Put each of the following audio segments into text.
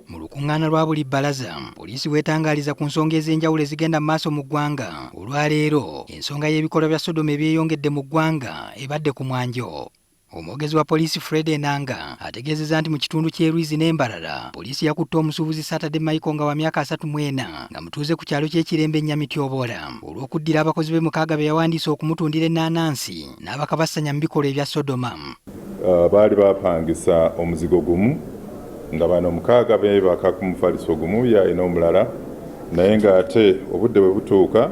Mu lukuŋŋaana lwa buli bbalaza, poliisi weetangaaliza ku nsonga ez'enjawulo ezigenda mu maaso mu ggwanga. Olwaleero ensonga y'ebikolwa bya Sodoma ebyeyongedde mu ggwanga ebadde ku mwanjo. Omwogezi wa poliisi Fred Enanga ategeezezza nti mu kitundu ky'e Lwizi n'Embalala poliisi yakutte omusuubuzi Saturday Michael nga wa myaka 34 nga mutuuze ku kyalo ky'ekirembe Nnyamityoboola olw'okuddira abakozi be 6 be yawandiise okumutundira ennaanansi n'abakabassanya mu bikolwa ebya Sodoma. Baali bapangisa omuzigo gumu nga bano 6 beebaka ku mufaliso gumu yalina omulala naye ng'ate obudde bwe butuuka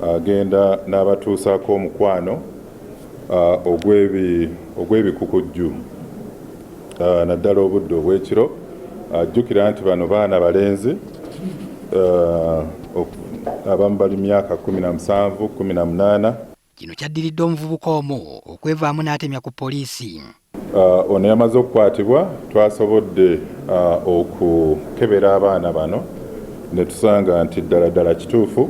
agenda n'abatuusaako omukwano ogw'ebikukujju naddala obudde obw'ekiro. Ajjukira nti bano baana balenzi abamu bali myaka 17, 18. Kino kyaddiridde omuvubuka omu okwevaamu n'atemya ku poliisi. Ono yamaze okukwatibwa, twasobodde okukebera abaana bano ne tusanga nti ddala kituufu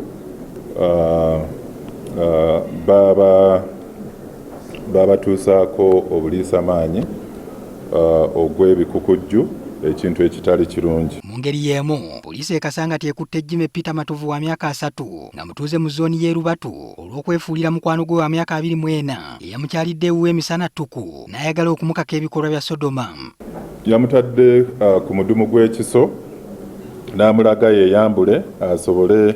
babatuusaako obuliisamaanyi ogw'ebikukujju, ekintu ekitali kirungi. Mu ngeri y'emu, poliisi ekasanga ekutte Jimmy Peter Matovu wa myaka 3 nga mutuuze mu zooni y'e Lubatu olw'okwefuulira mukwano gwe wa myaka 24 eyamukyalidde ewuwe emisana ttuku n'ayagala okumukaka ebikolwa bya Sodoma. Yamutadde ku mudumu gw'ekiso n'amulaga yeeyambule asobole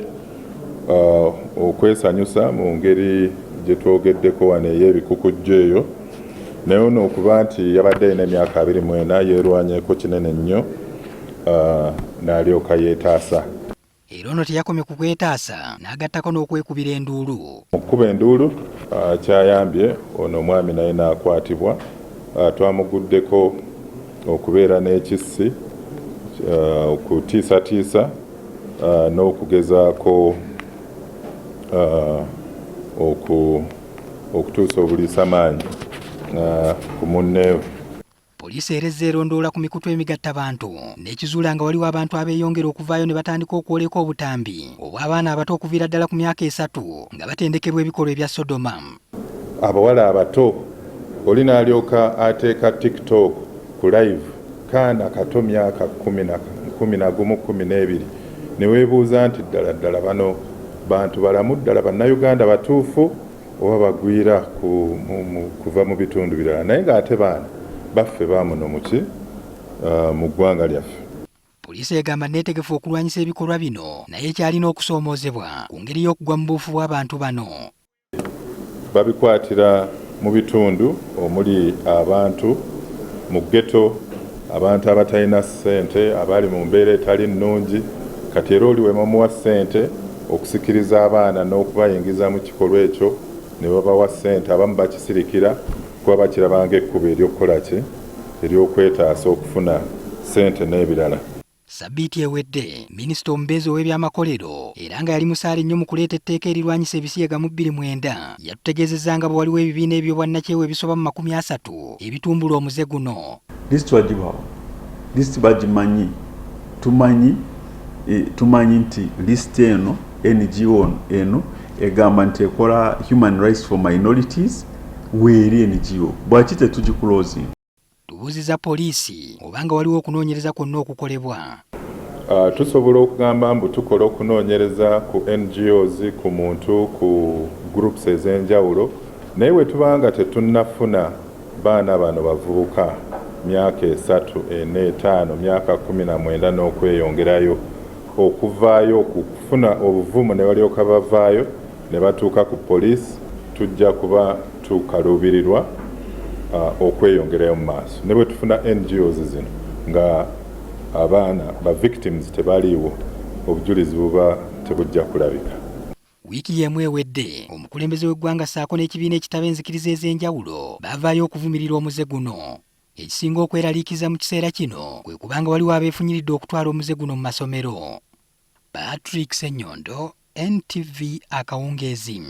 okwesanyusa mu ngeri gye twogeddeko wano ey'ebikukujju eyo. Naye ono okuba nti yabadde alina emyaka 24 yeerwanyeeko kinene nnyo n'alyoka yeetaasa. Era ono teyakomye ku kwetaasa n'agattako n'okwekubira enduulu. Mu kkuba enduulu kyayambye ono omwami naye n'akwatibwa. Twamuguddeko okubeera n'ekissi, okutiisatiisa n'okugezaako okutuusa obuliisamaanyi ku munneewe. Poliisi erezza erondoola ku mikutu emigattabantu n'ekizuula nga waliwo abantu abeeyongera okuvaayo ne batandika okwoleka obutambi obw'abaana abato okuviira ddala ku myaka 3 nga batendekebwa ebikolwa ebya Sodoma. Abawala abato oli n'alyoka ateeka TikTok ku live kaana kato myaka 11, 12 ne weebuuza nti ddala bano bantu balamu ddala bannayuganda batuufu oba bagwira kuva mu bitundu birala, naye ng'ate baana baffe baamuno muki mu ggwanga lyaffe. Poliisi egamba neetegefu okulwanyisa ebikolwa bino naye ekyalina okusoomoozebwa ku ngeri y'okugwa mu buufu bw'abantu bano. Babikwatira mu bitundu omuli abantu mu ghetto, abantu abatalina ssente, abali mu mbeera etali nnungi. Kati era oli wemamuwa ssente okusikiriza abaana n'okubayingiza mu kikolwa ekyo ne babawa ssente, abamu bakisirikira kuba bakirabanga ekkubo ery'okukola ki ery'okwetaasa okufuna ssente n'ebirala. Sabbiiti ewedde minisita omubeezi ow'ebyamakolero era nga yali musaale nnyo mu kuleeta etteeka erirwanyisa ebisiyaga mu 2009 yatutegeezezza nga bwe waliwo ebibiina eby'obwannakyewa ebisoba mu 30 ebitumbula omuze guno. Disitulikiti bagimanyi, tumanyi nti lisiti eno NGO eno egamba nti ekola human rights for minorities weeri NGO. Bwaki tetugikuloozinga? Tubuuziza poliisi obanga waliwo okunoonyereza kwonna okukolebwa. Tusobola okugamba mbu tukola okunoonyereza ku NGOs, ku muntu, ku groups ez'enjawulo, naye bwe tubanga tetunnafuna baana bano bavubuka myaka 3, 4, 5, myaka 19 n'okweyongerayo okuvaayo okufuna obuvumu ne balyoka bavaayo ne batuuka ku poliisi, tujja kuba tukaluubirirwa okweyongerayo mu maaso. Ne bwe tufuna NGOs zino nga abaana ba victims tebaliiwo, obujulizi buba tebujja kulabika. Wiiki y'emu ewedde omukulembeze w'eggwanga ssaako n'ekibiina ekitaba enzikiriza ez'enjawulo baavaayo okuvumirira omuze guno. Ekisinga okweraliikiza mu kiseera kino kwe kubanga waliwo abeefunyiridde okutwala omuze guno mu masomero. Patrick Ssenyondo, NTV Akawungeezi.